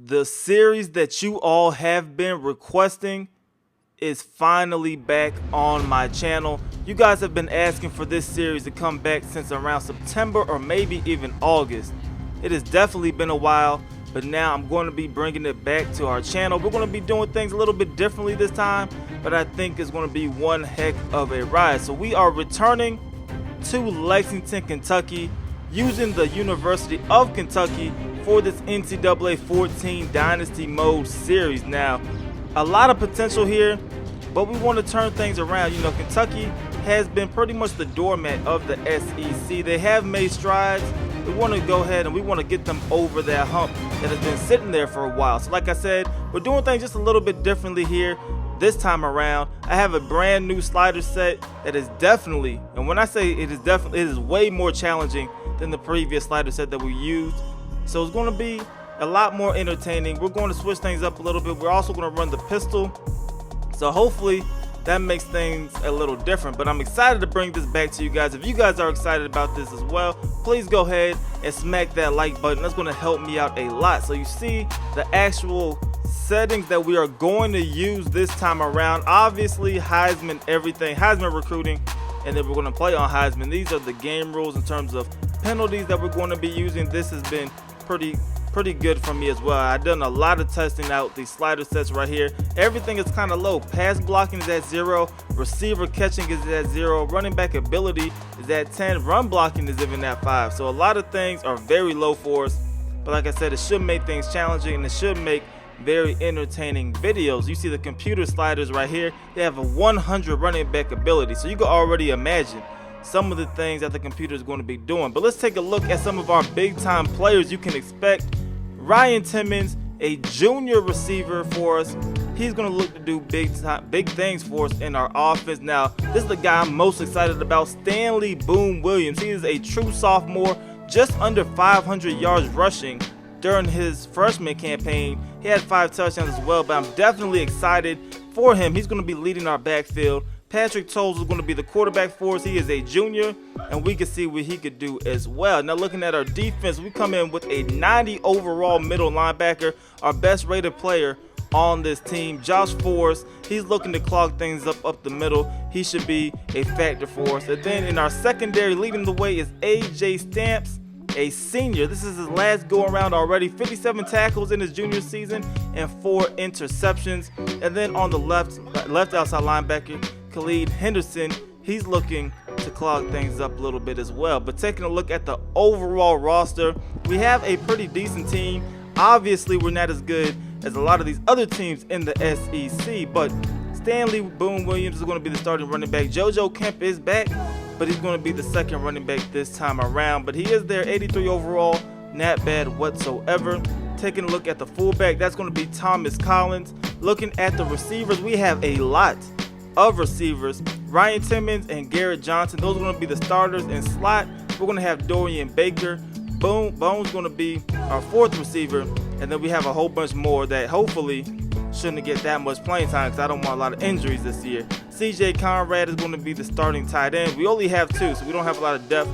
The series that you all have been requesting is finally back on my channel. You guys have been asking for this series to come back since around September or maybe even August. It has definitely been a while, but now I'm going to be bringing it back to our channel. We're going to be doing things a little bit differently this time, but I think it's going to be one heck of a ride. So we are returning to Lexington, Kentucky, using the University of Kentucky for this NCAA 14 Dynasty Mode series. Now, a lot of potential here, but we want to turn things around. You know, Kentucky has been pretty much the doormat of the SEC. They have made strides. We want to go ahead and we want to get them over that hump that has been sitting there for a while. So like I said, we're doing things just a little bit differently here this time around. I have a brand new slider set that is definitely, and when I say it is definitely, it is way more challenging than the previous slider set that we used. So it's going to be a lot more entertaining. We're going to switch things up a little bit. We're also going to run the pistol. So hopefully that makes things a little different. But I'm excited to bring this back to you guys. If you guys are excited about this as well, please go ahead and smack that like button. That's going to help me out a lot. So you see the actual settings that we are going to use this time around. Obviously, Heisman, everything, Heisman recruiting, and then we're going to play on Heisman. These are the game rules in terms of penalties that we're going to be using. This has been pretty good for me as well. I've done a lot of testing out these slider sets right here. Everything is kind of low. Pass blocking is at 0, receiver catching is at 0, running back ability is at 10, run blocking is even at 5. So a lot of things are very low for us, but like I said, it should make things challenging and it should make very entertaining videos. You see the computer sliders right here, they have a 100 running back ability, so you can already imagine some of the things that the computer is going to be doing. But let's take a look at some of our big time players you can expect. Ryan Timmons, a junior receiver for us. He's going to look to do big things for us in our offense. Now, this is the guy I'm most excited about, Stanley Boom Williams. He is a true sophomore, just under 500 yards rushing during his freshman campaign. He had 5 touchdowns as well, but I'm definitely excited for him. He's going to be leading our backfield. Patrick Tolles is going to be the quarterback for us. He is a junior, and we can see what he could do as well. Now, looking at our defense, we come in with a 90 overall middle linebacker, our best rated player on this team, Josh Forrest. He's looking to clog things up the middle. He should be a factor for us. And then in our secondary, leading the way is A.J. Stamps, a senior. This is his last go around already. 57 tackles in his junior season and 4 interceptions. And then on the left outside linebacker, Khalid Henderson, he's looking to clog things up a little bit as well. But taking a look at the overall roster, we have a pretty decent team. Obviously, we're not as good as a lot of these other teams in the SEC, but Stanley Boom Williams is going to be the starting running back. JoJo Kemp is back, but he's going to be the second running back this time around. But he is there, 83 overall, not bad whatsoever. Taking a look at the fullback, that's going to be Thomas Collins. Looking at the receivers, we have a lot of receivers. Ryan Timmons and Garrett Johnson, those are going to be the starters. In slot, we're going to have Dorian Baker. Bone's going to be our 4th receiver, and then we have a whole bunch more that hopefully shouldn't get that much playing time because I don't want a lot of injuries this year. CJ Conrad is going to be the starting tight end. We only have 2, so we don't have a lot of depth.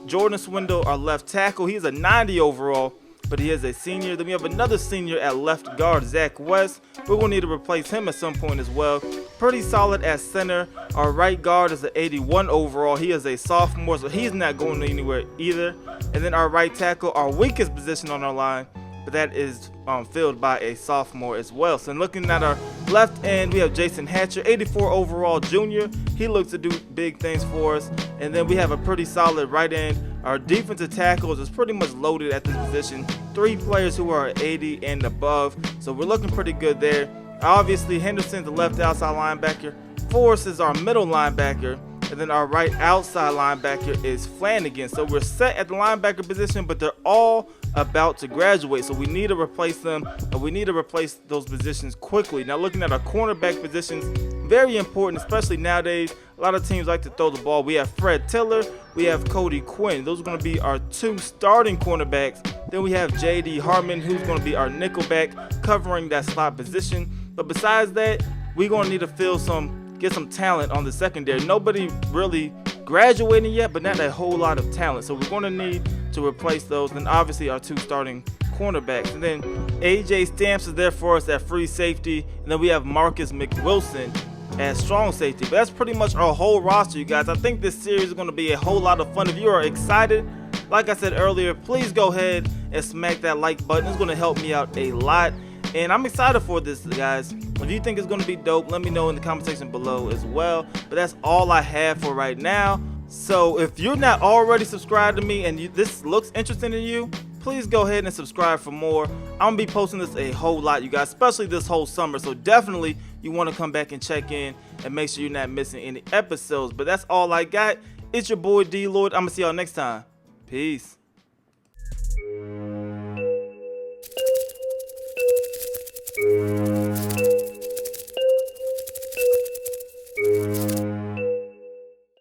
Jordan Swindle, our left tackle, he's a 90 overall, but he is a senior. Then we have another senior at left guard, Zach West. We're going to need to replace him at some point as well. Pretty solid at center. Our right guard is an 81 overall. He is a sophomore, so he's not going anywhere either. And then our right tackle, our weakest position on our line, but that is filled by a sophomore as well. So looking at our left end, we have Jason Hatcher, 84 overall junior. He looks to do big things for us. And then we have a pretty solid right end. Our defensive tackles is pretty much loaded at this position. 3 players who are 80 and above. So we're looking pretty good there. Obviously, Henderson's the left outside linebacker. Forrest is our middle linebacker. And then our right outside linebacker is Flanagan. So we're set at the linebacker position, but they're all about to graduate. So we need to replace them, and we need to replace those positions quickly. Now, looking at our cornerback positions, very important, especially nowadays. A lot of teams like to throw the ball. We have Fred Tiller, we have Cody Quinn. Those are going to be our 2 starting cornerbacks. Then we have J.D. Harmon, who's going to be our nickelback, covering that slot position. But besides that, we're going to need to get some talent on the secondary. Nobody really graduating yet, but not a whole lot of talent. So we're going to need to replace those. And obviously our 2 starting cornerbacks. And then AJ Stamps is there for us at free safety. And then we have Marcus McWilson as strong safety. But that's pretty much our whole roster, you guys. I think this series is going to be a whole lot of fun. If you are excited, like I said earlier, please go ahead and smack that like button. It's going to help me out a lot. And I'm excited for this, guys. If you think it's going to be dope, let me know in the comment section below as well. But that's all I have for right now. So if you're not already subscribed to me and this looks interesting to you, please go ahead and subscribe for more. I'm going to be posting this a whole lot, you guys, especially this whole summer. So definitely you want to come back and check in and make sure you're not missing any episodes. But that's all I got. It's your boy DLloyd. I'm going to see y'all next time. Peace.